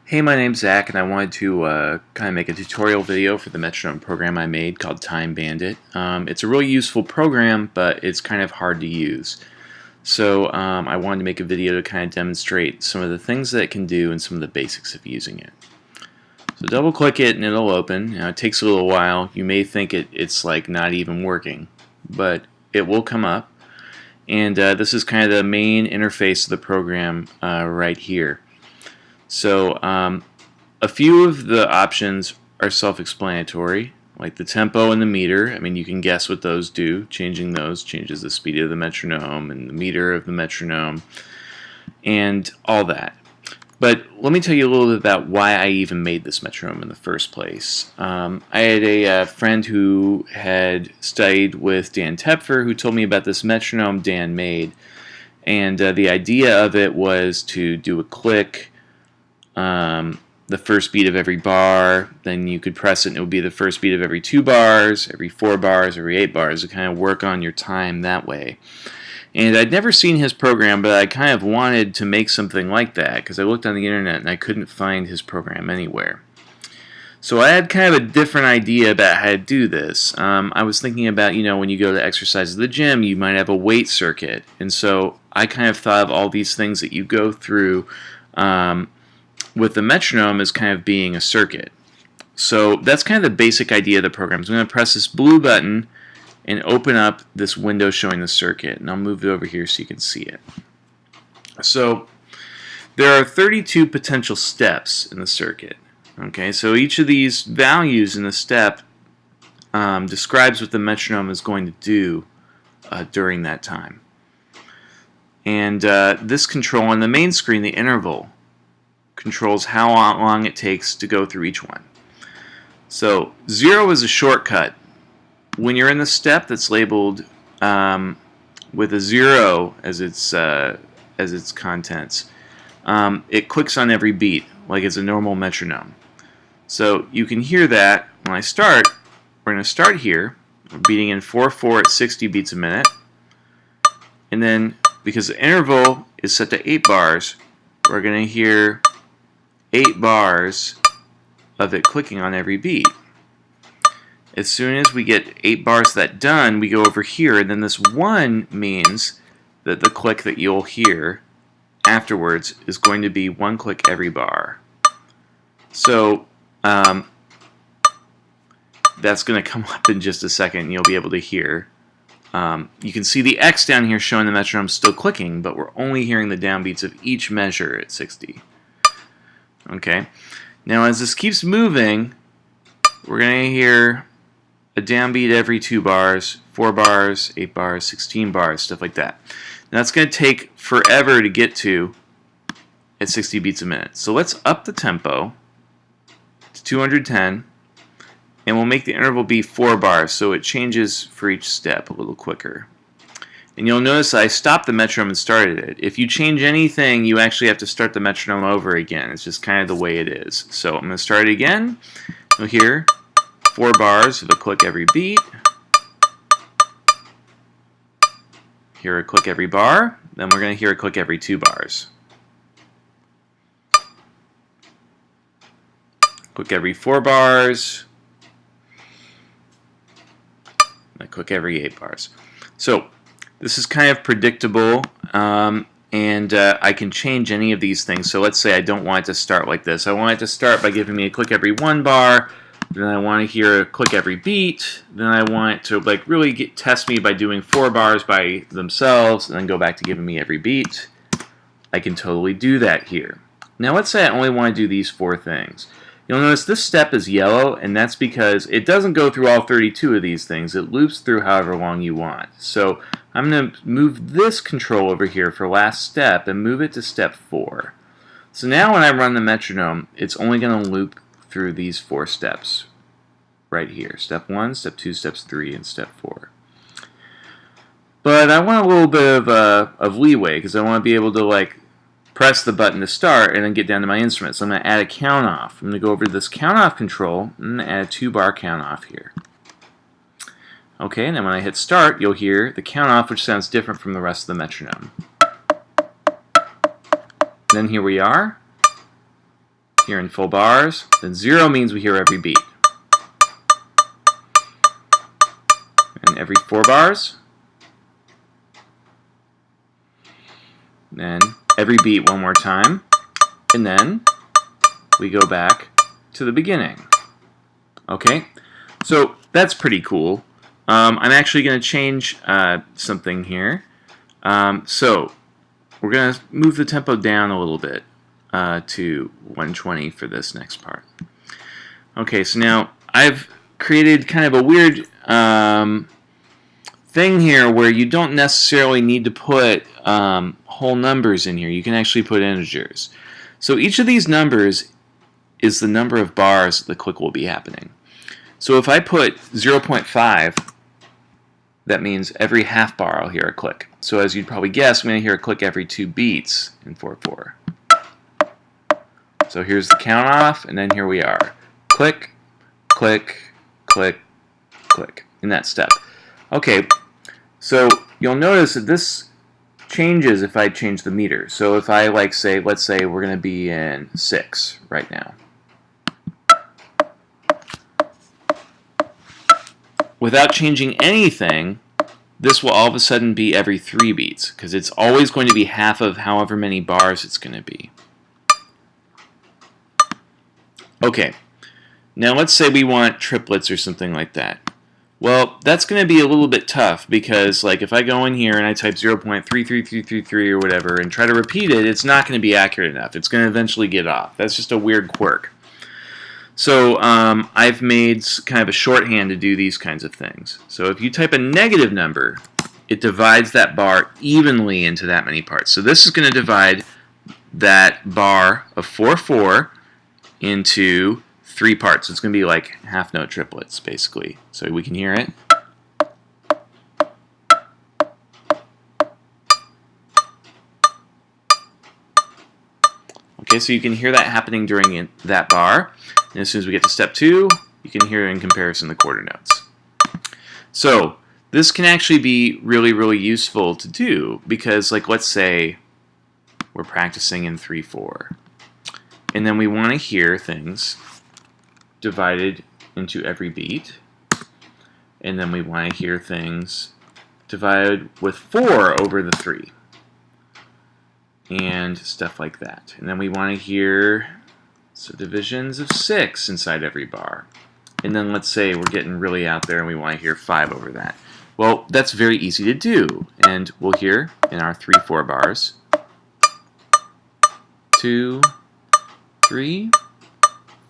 Hey, my name's Zach, and I wanted to kind of make a tutorial video for the Metronome program I made called Time Bandit. It's a really useful program, but it's kind of hard to use. So I wanted to make a video to kind of demonstrate some of the things that it can do and some of the basics of using it. So double click it and it'll open. Now, it takes a little while. You may think it's like not even working, but it will come up. And this is kind of the main interface of the program right here. So a few of the options are self-explanatory, like the tempo and the meter. I mean, you can guess what those do. Changing those changes the speed of the metronome and the meter of the metronome and all that. But let me tell you a little bit about why I even made this metronome in the first place. I had a friend who had studied with Dan Tepfer who told me about this metronome Dan made. And the idea of it was to do a click, the first beat of every bar, then you could press it and it would be the first beat of every 2 bars, every 4 bars, every 8 bars, to kind of work on your time that way. And I'd never seen his program, but I kind of wanted to make something like that because I looked on the internet and I couldn't find his program anywhere. So I had kind of a different idea about how to do this. I was thinking about, when you go to exercise at the gym, you might have a weight circuit. And so I kind of thought of all these things that you go through with the metronome as kind of being a circuit. So that's kind of the basic idea of the program. So I'm going to press this blue button and open up this window showing the circuit. And I'll move it over here so you can see it. So there are 32 potential steps in the circuit. Okay, so each of these values in the step describes what the metronome is going to do during that time. And this control on the main screen, the interval, controls how long it takes to go through each one. So 0 is a shortcut. When you're in the step that's labeled with a 0 as its contents, it clicks on every beat like it's a normal metronome. So you can hear that when I start. We're going to start here. We're beating in 4/4 at 60 beats a minute. And then because the interval is set to 8 bars, we're going to hear 8 bars of it clicking on every beat. As soon as we get 8 bars of that done, we go over here, and then this 1 means that the click that you'll hear afterwards is going to be 1 click every bar. So that's going to come up in just a second, and you'll be able to hear. You can see the X down here showing the metronome still clicking, but we're only hearing the downbeats of each measure at 60. Okay. Now as this keeps moving, we're going to hear a downbeat every 2 bars, 4 bars, 8 bars, 16 bars, stuff like that. Now that's going to take forever to get to at 60 beats a minute. So let's up the tempo to 210, and we'll make the interval be 4 bars, so it changes for each step a little quicker. And you'll notice I stopped the metronome and started it. If you change anything, you actually have to start the metronome over again. It's just kind of the way it is. So I'm going to start it again. You'll hear 4 bars of a click every beat. Hear a click every bar. Then we're going to hear a click every 2 bars. Click every 4 bars. And a click every 8 bars. So this is kind of predictable, and I can change any of these things. So let's say I don't want it to start like this. I want it to start by giving me a click every 1 bar. Then I want to hear a click every beat. Then I want it to really test me by doing 4 bars by themselves, and then go back to giving me every beat. I can totally do that here. Now let's say I only want to do these 4 things. You'll notice this step is yellow, and that's because it doesn't go through all 32 of these things. It loops through however long you want. So I'm going to move this control over here for last step and move it to step 4. So now when I run the metronome, it's only going to loop through these 4 steps right here. Step 1, step 2, steps 3, and step 4. But I want a little bit of leeway because I want to be able to press the button to start and then get down to my instrument. So I'm going to add a count off. I'm going to go over to this count off control and add a 2-bar count off here. Okay, and then when I hit start, you'll hear the count off, which sounds different from the rest of the metronome. Then here we are. here in full bars. Then 0 means we hear every beat. And every 4 bars. Then every beat one more time. And then we go back to the beginning. Okay, so that's pretty cool. I'm actually going to change something here. So we're going to move the tempo down a little bit to 120 for this next part. Okay, so now I've created kind of a weird thing here where you don't necessarily need to put whole numbers in here. You can actually put integers. So each of these numbers is the number of bars the click will be happening. So if I put 0.5, that means every half bar I'll hear a click. So as you'd probably guess, I'm going to hear a click every 2 beats in 4/4. So here's the count off, and then here we are. Click, click, click, click, in that step. Okay, so you'll notice that this changes if I change the meter. So if I let's say we're going to be in 6 right now. Without changing anything, this will all of a sudden be every 3 beats, because it's always going to be half of however many bars it's going to be. Okay, now let's say we want triplets or something like that. Well, that's going to be a little bit tough, because like if I go in here and I type 0.33333 or whatever and try to repeat it, it's not going to be accurate enough. It's going to eventually get off. That's just a weird quirk. So I've made kind of a shorthand to do these kinds of things. So if you type a negative number, it divides that bar evenly into that many parts. So this is going to divide that bar of 4/4 into 3 parts. It's going to be like half note triplets, basically. So we can hear it. Okay, so you can hear that happening during that bar. And as soon as we get to step 2, you can hear in comparison the quarter notes. So this can actually be really, really useful to do, because like let's say we're practicing in 3/4. And then we want to hear things divided into every beat. And then we want to hear things divided with 4 over the 3. And stuff like that. And then we want to hear subdivisions of 6 inside every bar. And then let's say we're getting really out there and we want to hear 5 over that. Well, that's very easy to do. And we'll hear in our 3/4 bars 2, 3,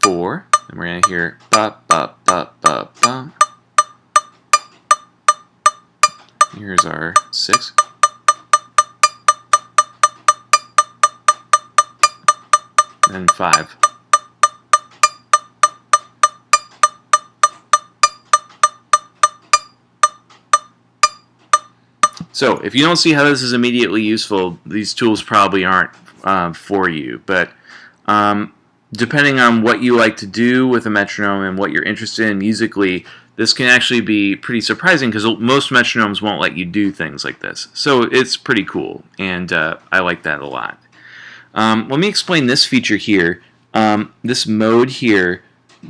4. And we're going to hear ba ba ba ba ba. Here's our 6. And 5. So if you don't see how this is immediately useful, these tools probably aren't for you. But depending on what you like to do with a metronome and what you're interested in musically, this can actually be pretty surprising, because most metronomes won't let you do things like this. So it's pretty cool, and I like that a lot. Let me explain this feature here. This mode here,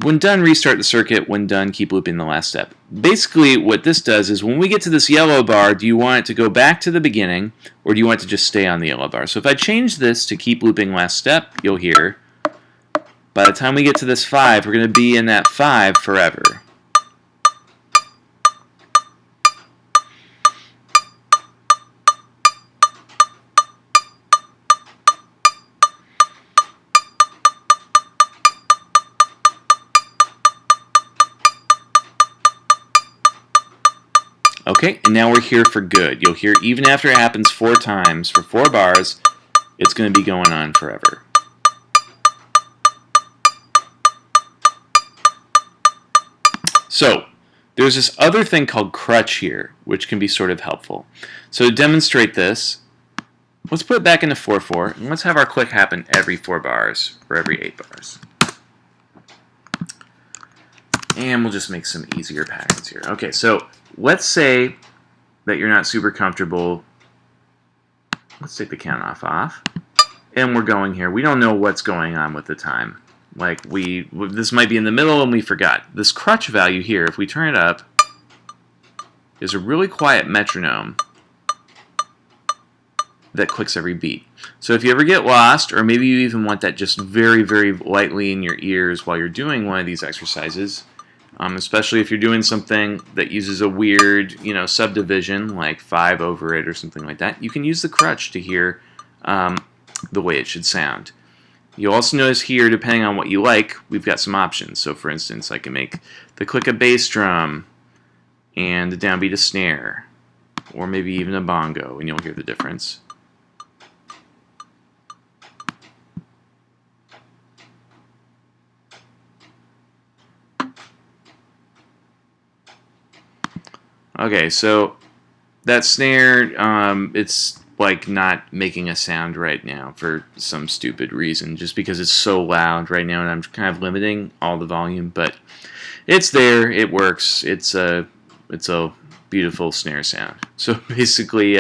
when done, restart the circuit. When done, keep looping the last step. Basically, what this does is when we get to this yellow bar, do you want it to go back to the beginning, or do you want it to just stay on the yellow bar? So if I change this to keep looping last step, you'll hear, by the time we get to this 5, we're going to be in that 5 forever. Okay, and now we're here for good. You'll hear even after it happens 4 times for 4 bars, it's going to be going on forever. So there's this other thing called crutch here, which can be sort of helpful. So to demonstrate this, let's put it back into 4/4, and let's have our click happen every 4 bars or every 8 bars. And we'll just make some easier patterns here. Okay, so let's say that you're not super comfortable. Let's take the count off. And we're going here. We don't know what's going on with the time. Like this might be in the middle and we forgot. This crutch value here, if we turn it up, is a really quiet metronome that clicks every beat. So if you ever get lost, or maybe you even want that just very, very lightly in your ears while you're doing one of these exercises, especially if you're doing something that uses a weird, subdivision like 5 over it or something like that, you can use the crutch to hear the way it should sound. You'll also notice here, depending on what you like, we've got some options. So for instance, I can make the click a bass drum and the downbeat a snare, or maybe even a bongo, and you'll hear the difference. Okay, so that snare, it's like not making a sound right now for some stupid reason, just because it's so loud right now and I'm kind of limiting all the volume, but it's there, it works, it's a beautiful snare sound. So basically,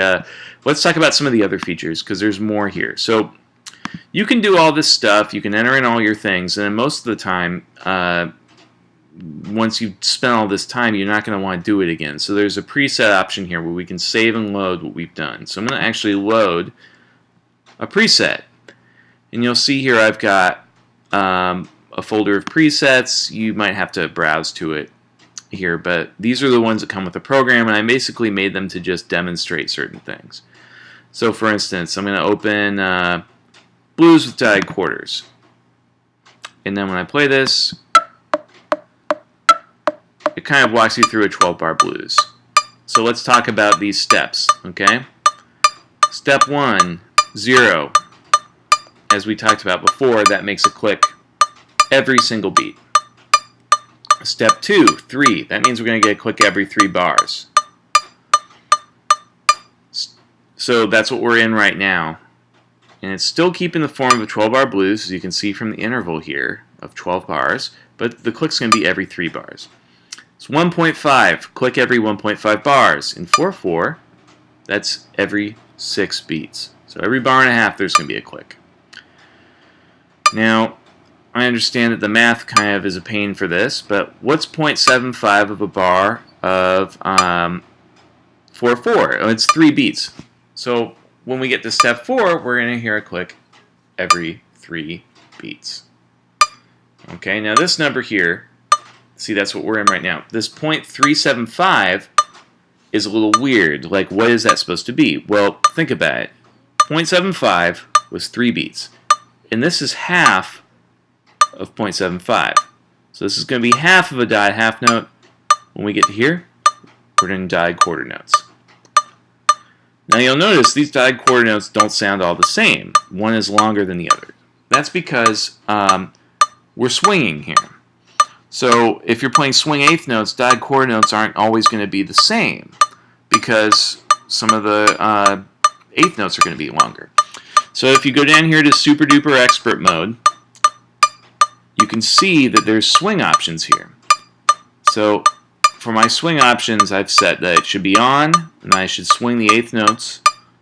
let's talk about some of the other features, because there's more here. So you can do all this stuff, you can enter in all your things, and then most of the time, once you've spent all this time, you're not going to want to do it again. So there's a preset option here where we can save and load what we've done. So I'm going to actually load a preset. And you'll see here I've got a folder of presets. You might have to browse to it here, but these are the ones that come with the program, and I basically made them to just demonstrate certain things. So for instance, I'm going to open blues with died quarters. And then when I play this, it kind of walks you through a 12-bar blues. So let's talk about these steps, okay? Step 1, 0. As we talked about before, that makes a click every single beat. Step 2, 3. That means we're going to get a click every 3 bars. So that's what we're in right now. And it's still keeping the form of a 12-bar blues, as you can see from the interval here of 12 bars, but the click's going to be every 3 bars. It's 1.5, click every 1.5 bars. In 4/4, that's every 6 beats. So every bar and a half, there's going to be a click. Now, I understand that the math kind of is a pain for this, but what's 0.75 of a bar of 4/4? Oh, it's 3 beats. So when we get to step 4, we're going to hear a click every 3 beats. Okay, now this number here, see, that's what we're in right now. This 0.375 is a little weird. Like, what is that supposed to be? Well, think about it. 0.75 was 3 beats. And this is half of 0.75. So this is going to be half of a died half note. When we get to here, we're in died quarter notes. Now you'll notice these died quarter notes don't sound all the same. One is longer than the other. That's because we're swinging here. So if you're playing swing eighth notes, died quarter notes aren't always going to be the same, because some of the eighth notes are going to be longer. So if you go down here to super duper expert mode, you can see that there's swing options here. So for my swing options, I've set that it should be on, and I should swing the eighth notes,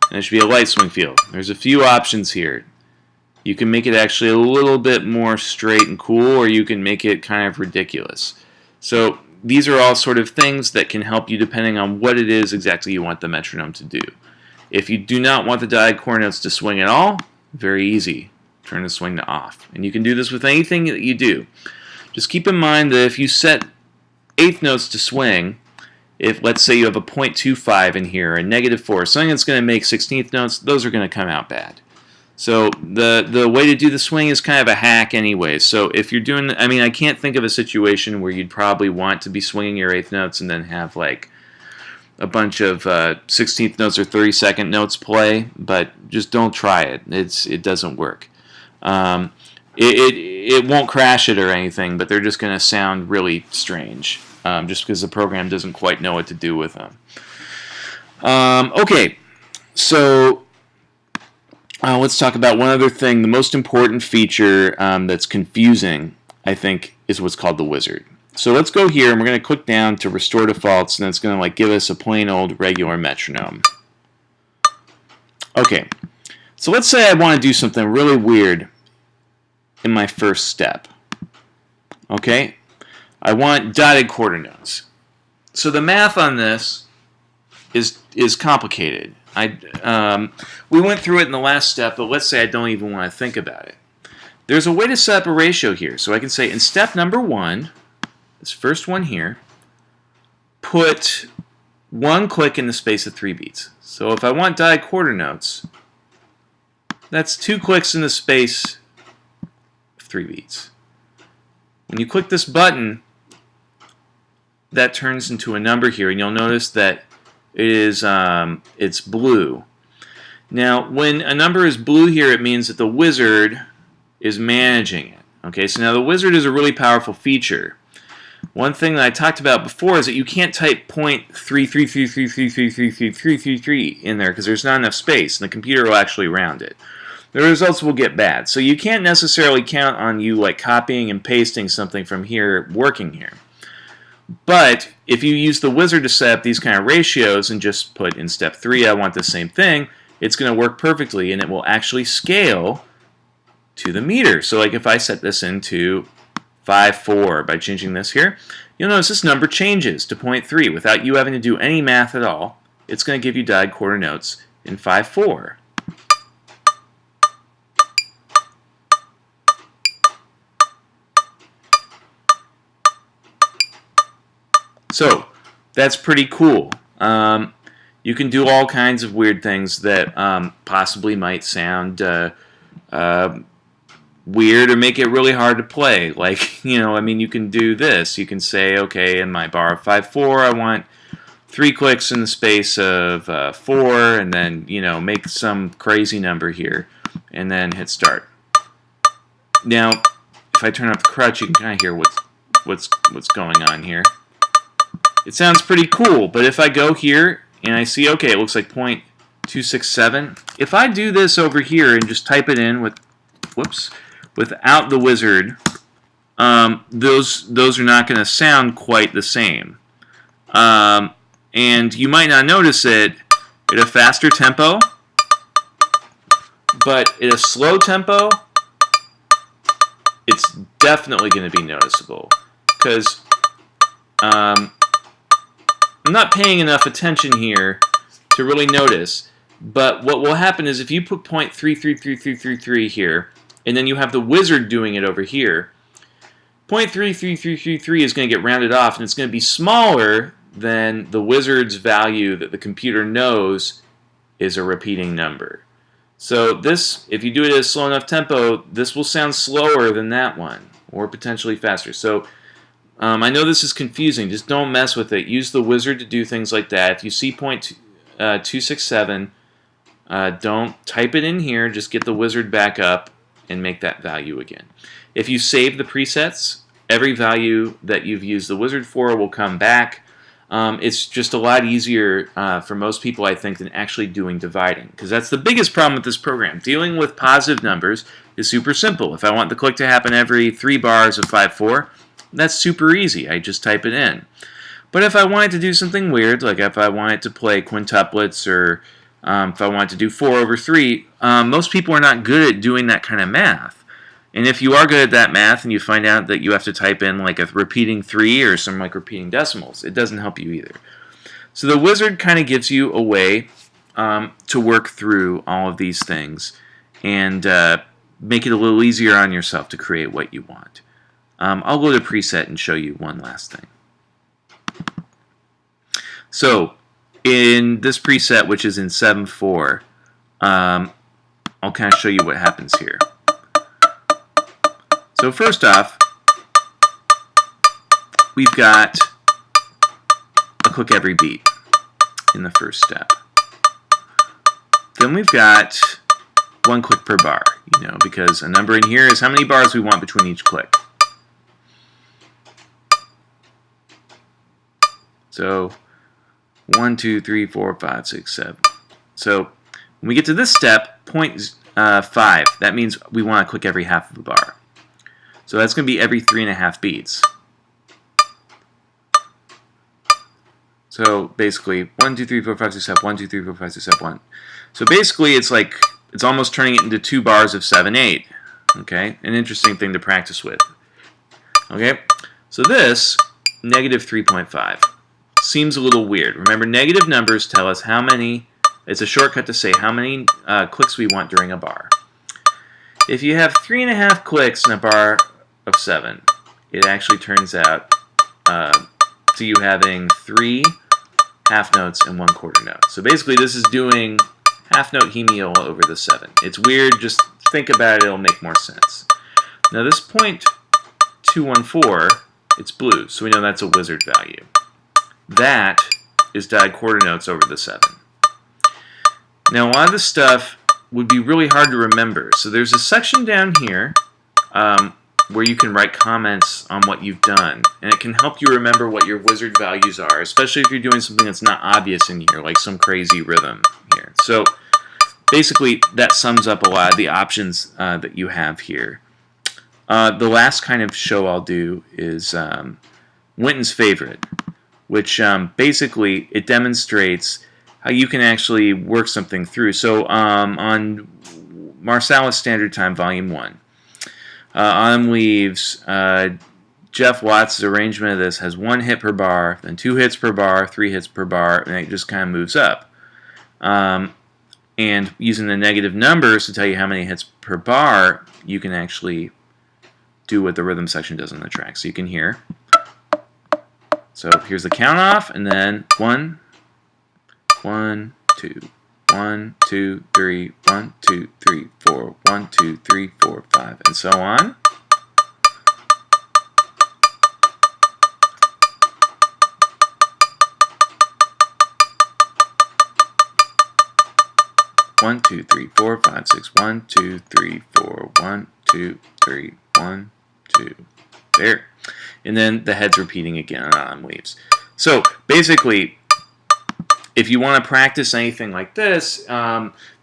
and it should be a light swing feel. There's a few options here. You can make it actually a little bit more straight and cool, or you can make it kind of ridiculous. So these are all sort of things that can help you depending on what it is exactly you want the metronome to do. If you do not want the died quarter notes to swing at all, very easy. Turn the swing to off. And you can do this with anything that you do. Just keep in mind that if you set eighth notes to swing, if let's say you have a 0.25 in here, a -4, something that's going to make 16th notes, those are going to come out bad. So the way to do the swing is kind of a hack anyway. So if you're doing, I mean, I can't think of a situation where you'd probably want to be swinging your eighth notes and then have like a bunch of 16th notes or 32nd notes play, but just don't try it. It doesn't work. It won't crash it or anything, but they're just going to sound really strange, just because the program doesn't quite know what to do with them. Okay, so let's talk about one other thing. The most important feature that's confusing, I think, is what's called the wizard. So let's go here, and we're going to click down to restore defaults, and it's going to like give us a plain old regular metronome. Okay, so let's say I want to do something really weird in my first step. Okay, I want dotted quarter notes. So the math on this is complicated. We went through it in the last step, but let's say I don't even want to think about it. There's a way to set up a ratio here. So I can say in step number 1, this first one here, put 1 click in the space of 3 beats. So if I want dotted quarter notes, that's 2 clicks in the space of 3 beats. When you click this button, that turns into a number here, and you'll notice that it is it's blue. Now, when a number is blue here, it means that the wizard is managing it. Okay, so now the wizard is a really powerful feature. One thing that I talked about before is that you can't type .33333333333 in there because there's not enough space, and the computer will actually round it. The results will get bad. So you can't necessarily count on you like copying and pasting something from here working here. But if you use the wizard to set up these kind of ratios and just put in step 3 I want the same thing, it's going to work perfectly, and it will actually scale to the meter. So like if I set this into 5/4 by changing this here, you'll notice this number changes to 0.3 without you having to do any math at all. It's going to give you dotted quarter notes in 5/4. So that's pretty cool. You can do all kinds of weird things that possibly might sound weird or make it really hard to play. Like, I mean, you can do this. You can say, okay, in my bar of 5/4, I want 3 clicks in the space of 4, and then, make some crazy number here, and then hit start. Now, if I turn up the crutch, you can kind of hear what's going on here. It sounds pretty cool, but if I go here and I see, okay, it looks like 0.267. If I do this over here and just type it in without the wizard, those are not going to sound quite the same. And you might not notice it at a faster tempo, but at a slow tempo, it's definitely going to be noticeable because I'm not paying enough attention here to really notice, but what will happen is if you put .33333 here, and then you have the wizard doing it over here, .33333 is going to get rounded off, and it's going to be smaller than the wizard's value that the computer knows is a repeating number. So this, if you do it at a slow enough tempo, this will sound slower than that one, or potentially faster. So I know this is confusing. Just don't mess with it. Use the wizard to do things like that. If you see .267, don't type it in here. Just get the wizard back up and make that value again. If you save the presets, every value that you've used the wizard for will come back. It's just a lot easier for most people, I think, than actually doing dividing, because that's the biggest problem with this program. Dealing with positive numbers is super simple. If I want the click to happen every 3 bars of 5/4, that's super easy. I just type it in. But if I wanted to do something weird, like if I wanted to play quintuplets, or if I wanted to do 4/3, most people are not good at doing that kind of math. And if you are good at that math and you find out that you have to type in like a repeating 3 or some like repeating decimals, it doesn't help you either. So the wizard kind of gives you a way to work through all of these things and make it a little easier on yourself to create what you want. I'll go to preset and show you one last thing. So in this preset, which is in 7/4, I'll kind of show you what happens here. So first off, we've got a click every beat in the first step. Then we've got 1 click per bar, because a number in here is how many bars we want between each click. So 1, 2, 3, 4, 5, 6, 7. So when we get to this step, 0.5, that means we want to click every half of a bar. So that's going to be every 3.5 beats. So basically 1, 2, 3, 4, 5, 6, 7, 1, 2, 3, 4, 5, 6, 7, 1. So basically it's like it's almost turning it into 2 bars of 7/8. Okay, an interesting thing to practice with. Okay, so this, negative 3.5, seems a little weird. Remember, negative numbers tell us how many, it's a shortcut to say how many clicks we want during a bar. If you have 3.5 clicks in a bar of 7, it actually turns out to you having 3 half notes and 1 quarter note. So basically this is doing half note hemiola over the 7. It's weird, just think about it, it'll make more sense. Now this 0.214, it's blue, so we know that's a wizard value. That is died quarter notes over the 7. Now a lot of this stuff would be really hard to remember. So there's a section down here where you can write comments on what you've done, and it can help you remember what your wizard values are, especially if you're doing something that's not obvious in here, like some crazy rhythm here. So basically that sums up a lot of the options that you have here. The last kind of show I'll do is Winton's favorite, which basically it demonstrates how you can actually work something through. So on Marsalis Standard Time Volume 1, on leaves, Jeff Watts' arrangement of this has 1 hit per bar, then 2 hits per bar, 3 hits per bar, and it just kind of moves up. And using the negative numbers to tell you how many hits per bar, you can actually do what the rhythm section does on the track. So you can hear. So here's the count off, and then 1, 1, 2, 1, 2, 3, 1, 2, 3, 4, 1, 2, 3, 4, 5, and so on. One, two, three, four, five, six. 1, 2, 3, 4. 1, 2, 3, 1, 2. There. And then the head's repeating again on leaves. So basically, if you want to practice anything like this,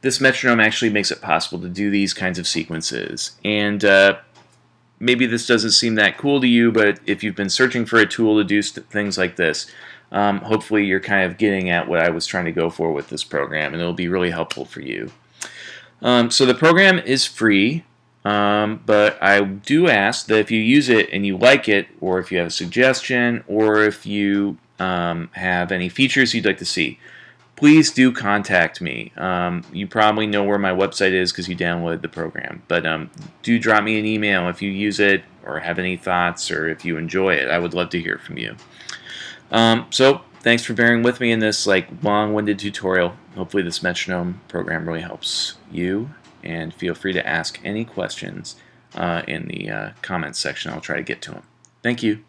this metronome actually makes it possible to do these kinds of sequences. And maybe this doesn't seem that cool to you, but if you've been searching for a tool to do things like this, hopefully you're kind of getting at what I was trying to go for with this program, and it'll be really helpful for you. So the program is free, but I do ask that if you use it and you like it, or if you have a suggestion, or if you have any features you'd like to see, please do contact me. You probably know where my website is because you downloaded the program, but do drop me an email if you use it or have any thoughts, or if you enjoy it. I would love to hear from you. So thanks for bearing with me in this long-winded tutorial. Hopefully this metronome program really helps you, and feel free to ask any questions in the comments section. I'll try to get to them. Thank you.